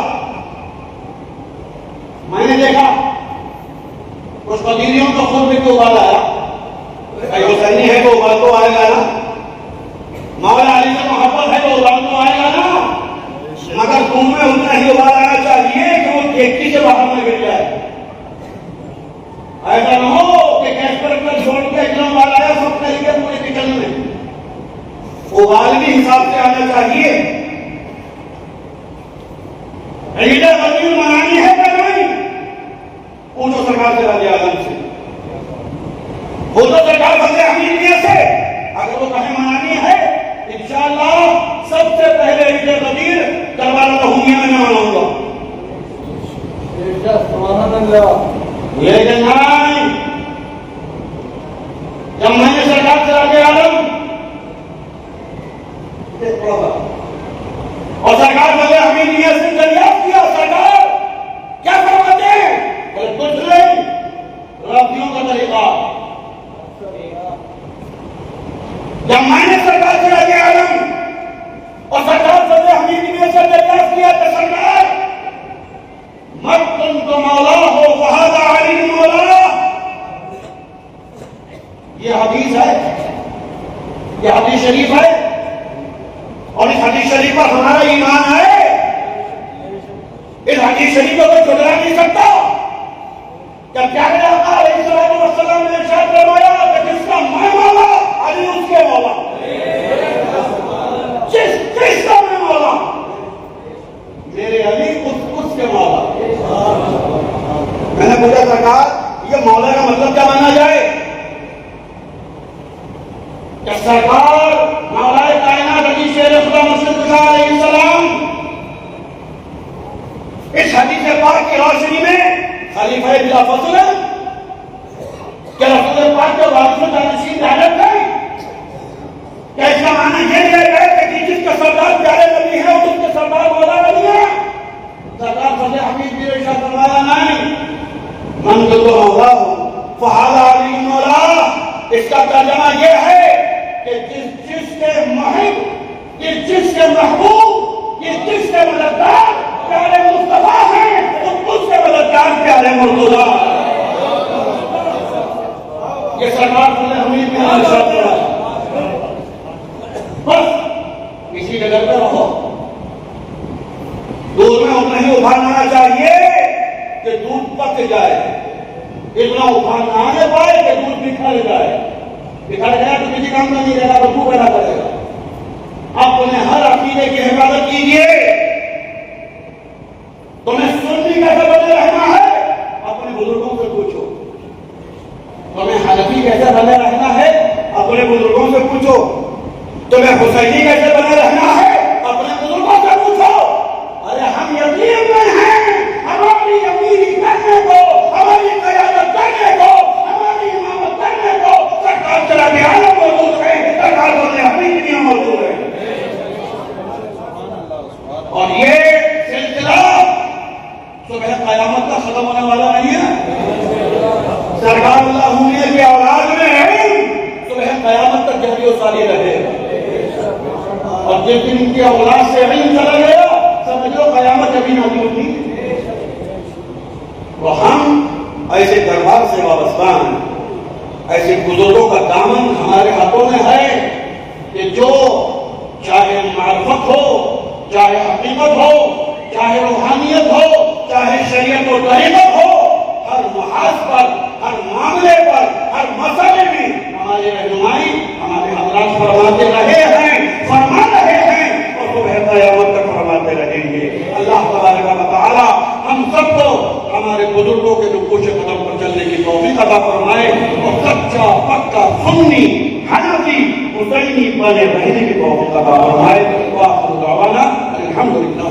मैंने देखा कुछ कदीरियों को खुद भी तो उबाल आया, हुसैनी है तो उबाल तो आएगा ना, मौला अली से मोहब्बत है तो उबाल तो आएगा ना, मगर तुम में उतना ही उबाल आना चाहिए कि वो देखती से बाहर में गिर जाए। ऐसा न हो कि गैस पर अपना छोड़ के इतना उबाल आया सब तरीके पूरे किचन में, उबाल भी हिसाब से आना चाहिए। ईद वजीर मनानी है क्या नहीं? पूछो सरकार से, राजे आलम से, पूछो सरकार बंदे हमीदिया से, अगर वो कहीं मनानी है इंशाअल्लाह सबसे पहले ईद वजीर करवाला रहूंगी मैं मनाऊंगा। लेकिन नहीं, जब मैंने सरकार से राजे आलम और सरकार बंदे हमीदिया से दरियाफ्त किया, सरकार क्या करवाते हैं? कुछ नहीं, राबियों का तरीका। जब मैंने सरकार से राजे आलम और सरकार बंदे हमीदिया से दरियाफ्त किया तो सरकार मत तुम तो मौला हो, वहादा अली मौला। ये हदीस है, ये हदीस शरीफ है और इस हदीस शरीफ पर हमारा ईमान है। इस हदीस शरीफ को कोई झुठला नहीं सकता। जब क्या वसल्लम ने इरशाद फरमाया कि जिसका मैं मौला अली उसके मौला, जिसका मैं मौला मेरे अली उसके मौला। मैंने पूछा सरकार ये मौला का मतलब क्या माना जाए? कि सरकार मौलाए कायनात अली शेर खुदा मुर्शिद कुशा अलैहिस्सलाम इस हदीस पाक की रोशनी में खलीफा बिला फजल क्या रसूल पाक के वारिस जानशीन जाहिर है? क्या इसका माना ये लिया जाए कि जिसका सरदार प्यारे नबी है और उसके सरदार मौला नबी है? सरकार फजल हमीद भी इरशाद फरमाया नहीं, मन जो तो मौला हो फहादा अली मौला। इसका तर्जुमा ये है कि जिसके महब, जिसके महबूब, जिसके मददगार प्यारे मुस्तफा हैं, उसके मददगार प्यारे मुर्तजा। ये सरकार फजल हमीद में इरशाद फरमाया। बस इसी जगह पे रहो, दूर में उतना ही उभार होना चाहिए कि दूध पर से जाए, इतना उफान ना आने पाए कि दूध बिखर जाए। बिखर गया तो किसी काम का नहीं रहेगा, तो तू पैदा करेगा। अपने हर अकीदे की हिफाजत कीजिए। तुम्हें सुन्नी कैसे बने रहना है, अपने बुजुर्गों से पूछो। तुम्हें हनफी कैसे बने रहना है, अपने बुजुर्गों से पूछो। तुम्हें हुसैनी कैसे बने रहना है, अपने बुजुर्गों से पूछो। अरे हम यकीन में हैं, हमारी अमीरी करने को, हमारी क़यादत करने को, हमारी इमामत करने को सरकार चला के आलम मौजूद है, सरकार बोलने हमीरी दुनिया मौजूद है। और ये सिलसिला सुबह क़यामत का खत्म होने वाला नहीं है। सरकार अल्लाह की औलाद में सुबह क़यामत तक जारी और सारी रहेगा। और जिस दिन इनकी औलाद से इल्म चला गया, समझ लो क़यामत अभी नहीं होती। तो हम ऐसे दरबार से वाबस्ता हैं, ऐसे बुजुर्गों का दामन हमारे हाथों में है कि जो चाहे मार्फत हो, चाहे हकीकत हो, चाहे रूहानियत हो, चाहे शरीयत और तरीक़त हो, हर महाज पर, हर मामले पर, हर मसले में हमारे रहनुमाई हमारे हज़रात फरमाते रहे हैं, फरमा रहे हैं और सुबह क़यामत तक फरमाते रहेंगे। अल्लाह तबारक व तआला हम सबको हमारे बुजुर्गों के नुक्श कदम पर चलने की तौफीक अता फरमाए और सच्चा पक्का सुन्नी हनफी हुसैनी बने रहने की तौफीक अता फरमाए। व आखिरु दअवाना अल्हम्दुलिल्लाह।